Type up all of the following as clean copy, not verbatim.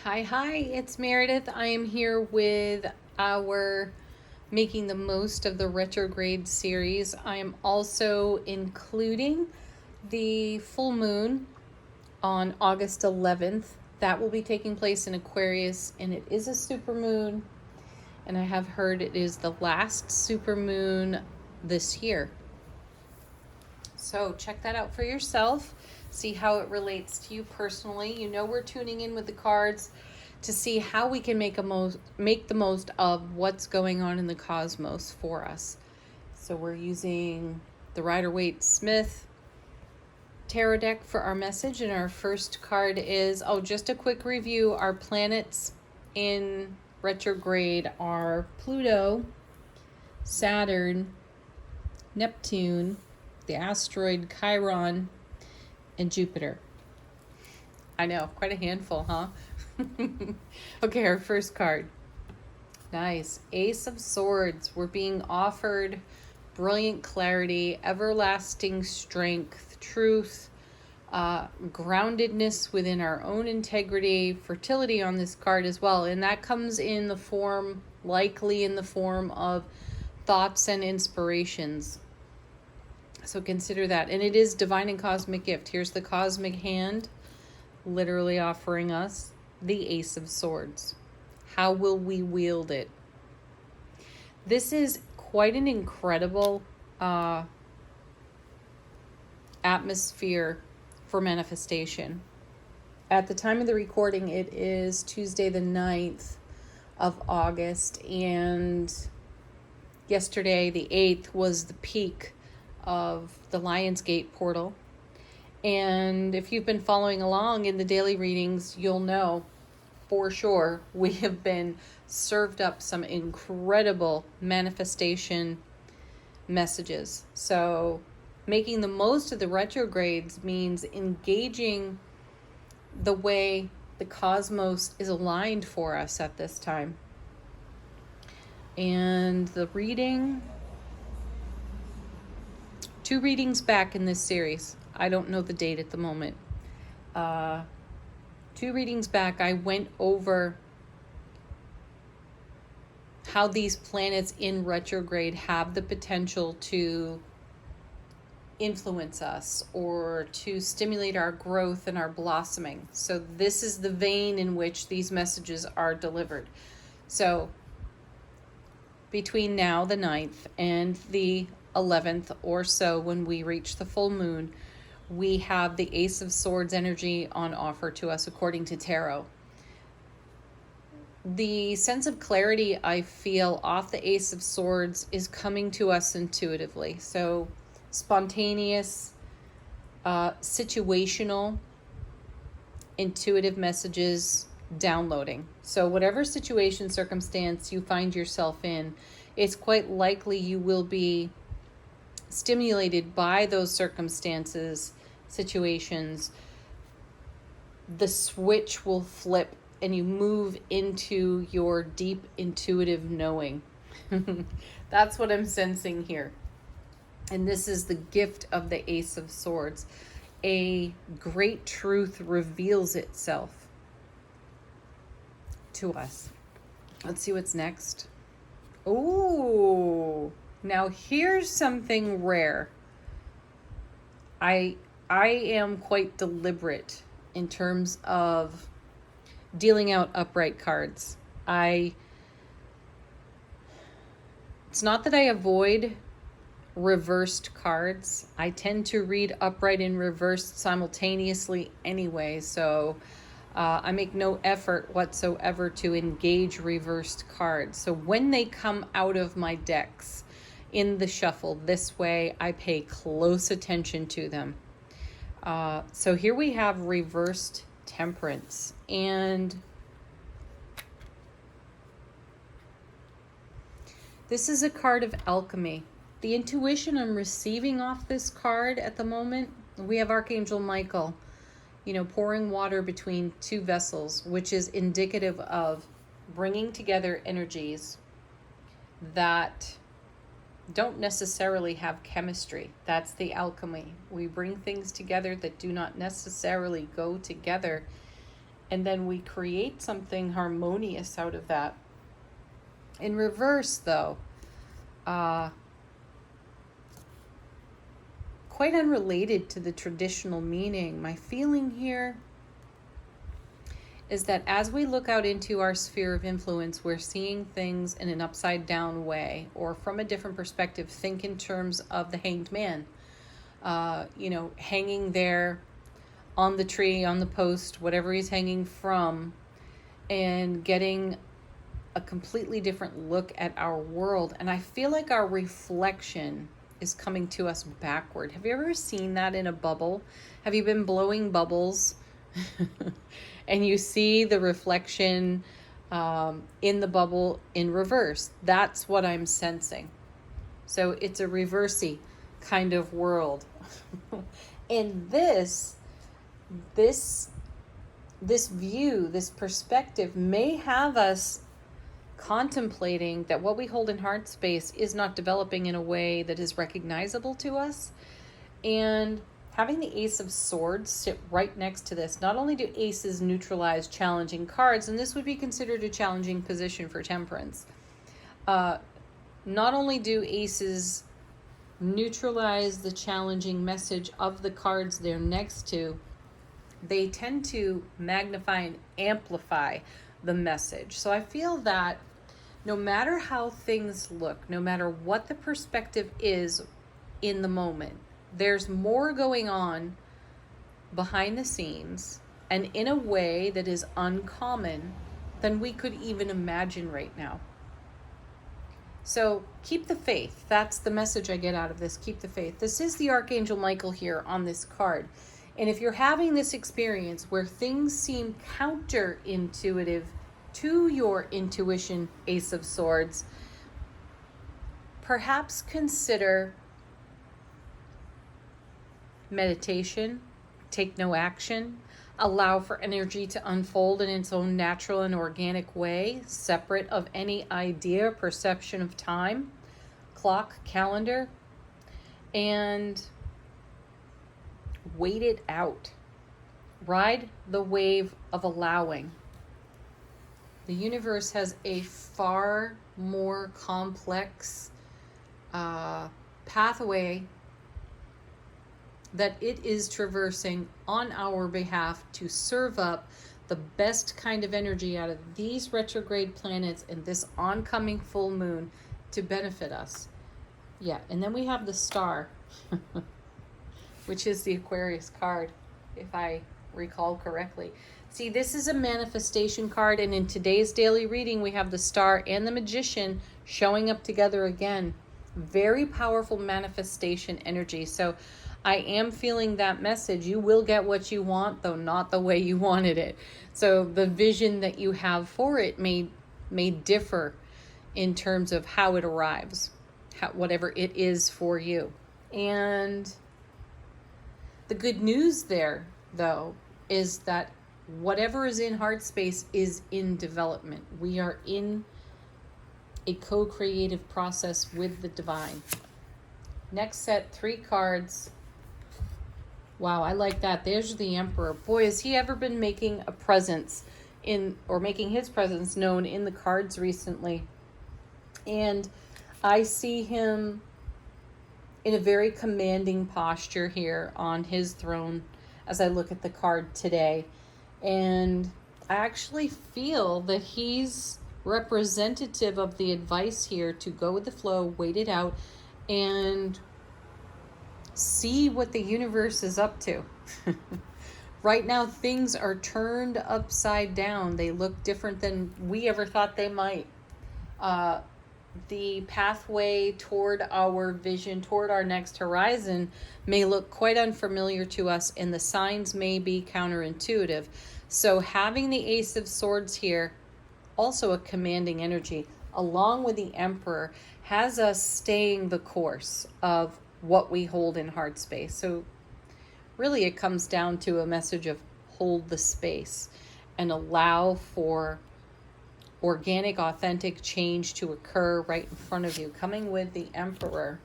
Hi, it's Meredith. I am here with our Making the Most of the Retrograde series. I am also including the full moon on August 11th. That will be taking place in Aquarius, and it is a supermoon, and I have heard it is the last supermoon this year. So check that out for yourself. See how it relates to you personally. You know we're tuning in with the cards to see how we can make the most of what's going on in the cosmos for us. So we're using the Rider-Waite-Smith tarot deck for our message, and our first card is, just a quick review. Our planets in retrograde are Pluto, Saturn, Neptune, the asteroid Chiron, and Jupiter. I know, quite a handful, huh? Okay, our first card. Nice. Ace of Swords. We're being offered brilliant clarity, everlasting strength, truth, groundedness within our own integrity, fertility on this card as well. And that comes in the form, likely in the form of thoughts and inspirations. So consider that. And it is divine and cosmic gift. Here's the cosmic hand, literally offering us the Ace of Swords. How will we wield it? This is quite an incredible atmosphere for manifestation. At the time of the recording, it is Tuesday the 9th of August, and yesterday the 8th was the peak of the Lionsgate portal. And if you've been following along in the daily readings, you'll know for sure we have been served up some incredible manifestation messages. So making the most of the retrogrades means engaging the way the cosmos is aligned for us at this time. And the reading, 2 readings back in this series. I don't know the date at the moment. 2 readings back, I went over how these planets in retrograde have the potential to influence us or to stimulate our growth and our blossoming. So this is the vein in which these messages are delivered. So between now, the 9th, and the 11th or so, when we reach the full moon, we have the Ace of Swords energy on offer to us according to tarot. The sense of clarity I feel off the Ace of Swords is coming to us intuitively. So spontaneous, situational, intuitive messages downloading. So whatever situation, circumstance you find yourself in, it's quite likely you will be stimulated by those circumstances, situations. The switch will flip and you move into your deep intuitive knowing. That's what I'm sensing here. And this is the gift of the Ace of Swords. A great truth reveals itself to us. Let's see what's next. Ooh, now here's something rare. I am quite deliberate in terms of dealing out upright cards. It's not that I avoid reversed cards. I tend to read upright and reversed simultaneously anyway, so I make no effort whatsoever to engage reversed cards. So when they come out of my decks in the shuffle this way, I pay close attention to them. So here we have reversed Temperance, and this is a card of alchemy. The intuition I'm receiving off this card at the moment, we have Archangel Michael, pouring water between 2 vessels, which is indicative of bringing together energies that don't necessarily have chemistry. That's the alchemy. We bring things together that do not necessarily go together and then we create something harmonious out of that. In reverse, though, quite unrelated to the traditional meaning, my feeling here is that as we look out into our sphere of influence, we're seeing things in an upside down way, or from a different perspective. Think in terms of the hanged man, hanging there on the tree, on the post, whatever he's hanging from, and getting a completely different look at our world. And I feel like our reflection is coming to us backward. Have you ever seen that in a bubble? Have you been blowing bubbles and you see the reflection in the bubble in reverse? That's what I'm sensing. So it's a reversey kind of world. And this view, this perspective may have us contemplating that what we hold in heart space is not developing in a way that is recognizable to us. And having the Ace of Swords sit right next to this, not only do aces neutralize challenging cards, and this would be considered a challenging position for Temperance, not only do aces neutralize the challenging message of the cards they're next to, they tend to magnify and amplify the message. So I feel that no matter how things look, no matter what the perspective is in the moment, there's more going on behind the scenes and in a way that is uncommon than we could even imagine right now. So keep the faith. That's the message I get out of this. Keep the faith. This is the Archangel Michael here on this card. And if you're having this experience where things seem counterintuitive to your intuition, Ace of Swords, perhaps consider meditation, take no action, allow for energy to unfold in its own natural and organic way, separate of any idea, perception of time, clock, calendar, and wait it out. Ride the wave of allowing. The universe has a far more complex pathway that it is traversing on our behalf to serve up the best kind of energy out of these retrograde planets and this oncoming full moon to benefit us. Yeah, and then we have the star, which is the Aquarius card, if I recall correctly. See, this is a manifestation card, and in today's daily reading, we have the star and the magician showing up together again. Very powerful manifestation energy. So I am feeling that message. You will get what you want, though not the way you wanted it. So the vision that you have for it may differ in terms of how it arrives, whatever it is for you. And the good news there, though, is that whatever is in heart space is in development. We are in a co-creative process with the divine. Next set, 3 cards. Wow, I like that. There's the Emperor. Boy, has he ever been making a presence making his presence known in the cards recently. And I see him in a very commanding posture here on his throne as I look at the card today. And I actually feel that he's representative of the advice here to go with the flow, wait it out, and see what the universe is up to. Right now, things are turned upside down. They look different than we ever thought they might. The pathway toward our vision, toward our next horizon, may look quite unfamiliar to us, and the signs may be counterintuitive. So having the Ace of Swords here, also a commanding energy, along with the Emperor, has us staying the course of what we hold in heart space. So really it comes down to a message of hold the space and allow for organic, authentic change to occur right in front of you. Coming with the Emperor.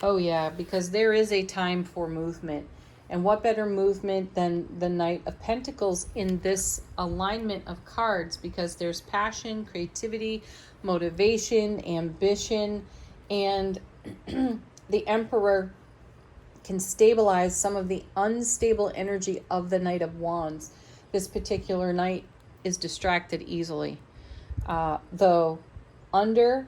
Oh yeah, because there is a time for movement. And what better movement than the Knight of Pentacles in this alignment of cards, because there's passion, creativity, motivation, ambition, and the Emperor can stabilize some of the unstable energy of the Knight of Wands. This particular knight is distracted easily. Though under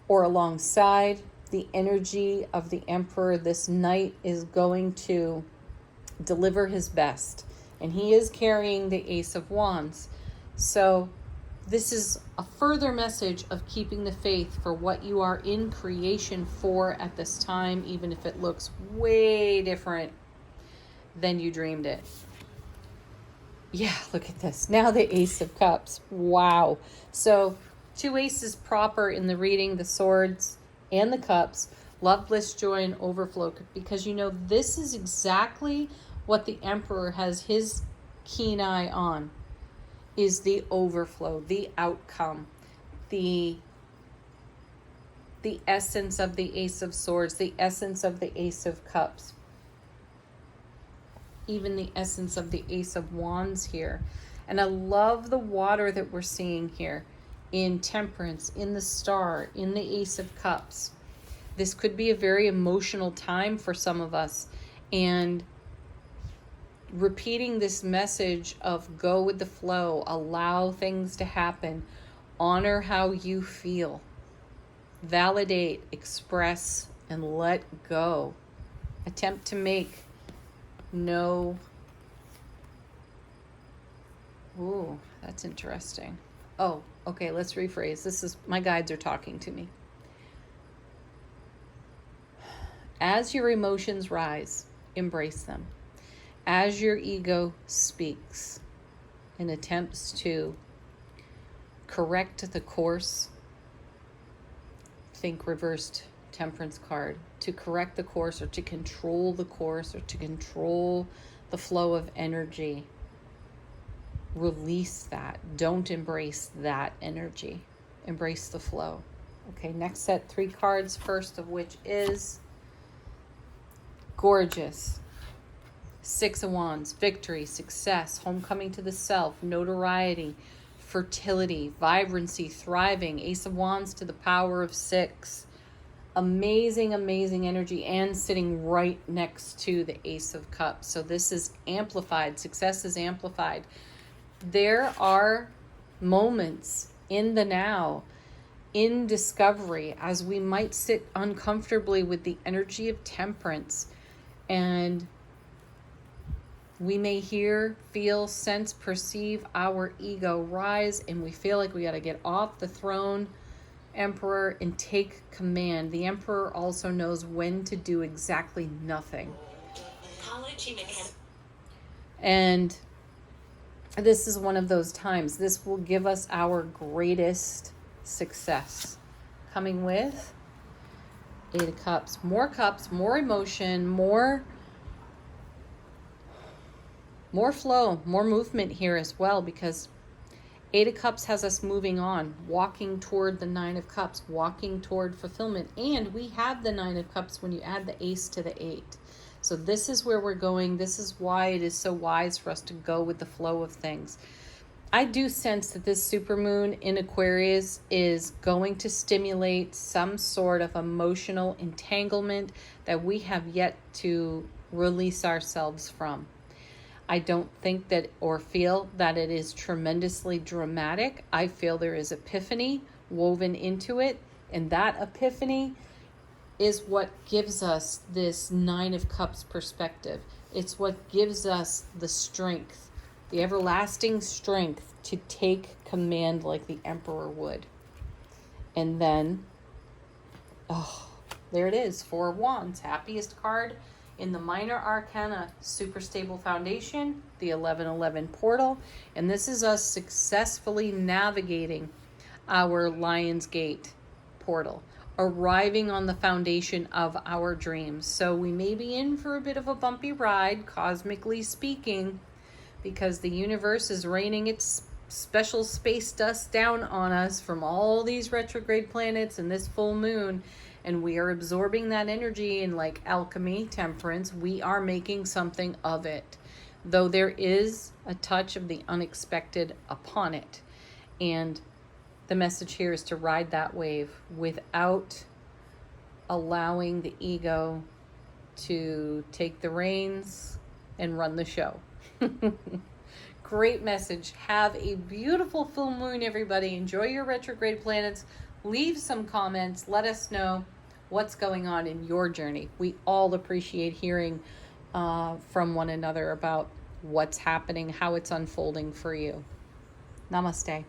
or alongside the energy of the Emperor, this knight is going to deliver his best. And he is carrying the Ace of Wands. So this is a further message of keeping the faith for what you are in creation for at this time, even if it looks way different than you dreamed it. Yeah, look at this. Now the Ace of Cups. Wow. So 2 aces proper in the reading, the swords and the cups. Love, bliss, joy, and overflow. Because, you know, this is exactly what the Emperor has his keen eye on, is the overflow, the outcome, the essence of the Ace of Swords, the essence of the Ace of Cups, even the essence of the Ace of Wands here. And I love the water that we're seeing here in Temperance, in the Star, in the Ace of Cups. This could be a very emotional time for some of us, and repeating this message of go with the flow, allow things to happen, honor how you feel, validate, express, and let go. Attempt to make no... Ooh, that's interesting. Oh, okay, let's rephrase. This is, my guides are talking to me. As your emotions rise, embrace them. As your ego speaks and attempts to correct the course, think reversed Temperance card, to correct the course or to control the course or to control the flow of energy, release that. Don't embrace that energy. Embrace the flow. Okay, next set, 3 cards, first of which is gorgeous. 6 of Wands, victory, success, homecoming to the self, notoriety, fertility, vibrancy, thriving. Ace of Wands to the power of 6. Amazing, amazing energy, and sitting right next to the Ace of Cups. So this is amplified. Success is amplified. There are moments in the now, in discovery, as we might sit uncomfortably with the energy of Temperance, and we may hear, feel, sense, perceive our ego rise, and we feel like we got to get off the throne, Emperor, and take command. The Emperor also knows when to do exactly nothing. And this is one of those times. This will give us our greatest success. Coming with 8 of Cups, more emotion, more flow, more movement here as well, because 8 of Cups has us moving on, walking toward the 9 of Cups, walking toward fulfillment. And we have the 9 of Cups when you add the Ace to the 8. So this is where we're going. This is why it is so wise for us to go with the flow of things. I do sense that this supermoon in Aquarius is going to stimulate some sort of emotional entanglement that we have yet to release ourselves from. I don't think that or feel that it is tremendously dramatic. I feel there is epiphany woven into it, and that epiphany is what gives us this 9 of Cups perspective. It's what gives us the strength, the everlasting strength to take command like the Emperor would. And then, oh, there it is, 4 of Wands, happiest card in the Minor Arcana, super stable foundation, the 1111 portal. And this is us successfully navigating our Lion's Gate portal, arriving on the foundation of our dreams. So we may be in for a bit of a bumpy ride, cosmically speaking, because the universe is raining its special space dust down on us from all these retrograde planets and this full moon. and we are absorbing that energy. And like alchemy, temperance, we are making something of it, though there is a touch of the unexpected upon it. And the message here is to ride that wave without allowing the ego to take the reins and run the show. Great message. Have a beautiful full moon, everybody. Enjoy your retrograde planets. Leave some comments. Let us know what's going on in your journey. We all appreciate hearing from one another about what's happening, how it's unfolding for you. Namaste.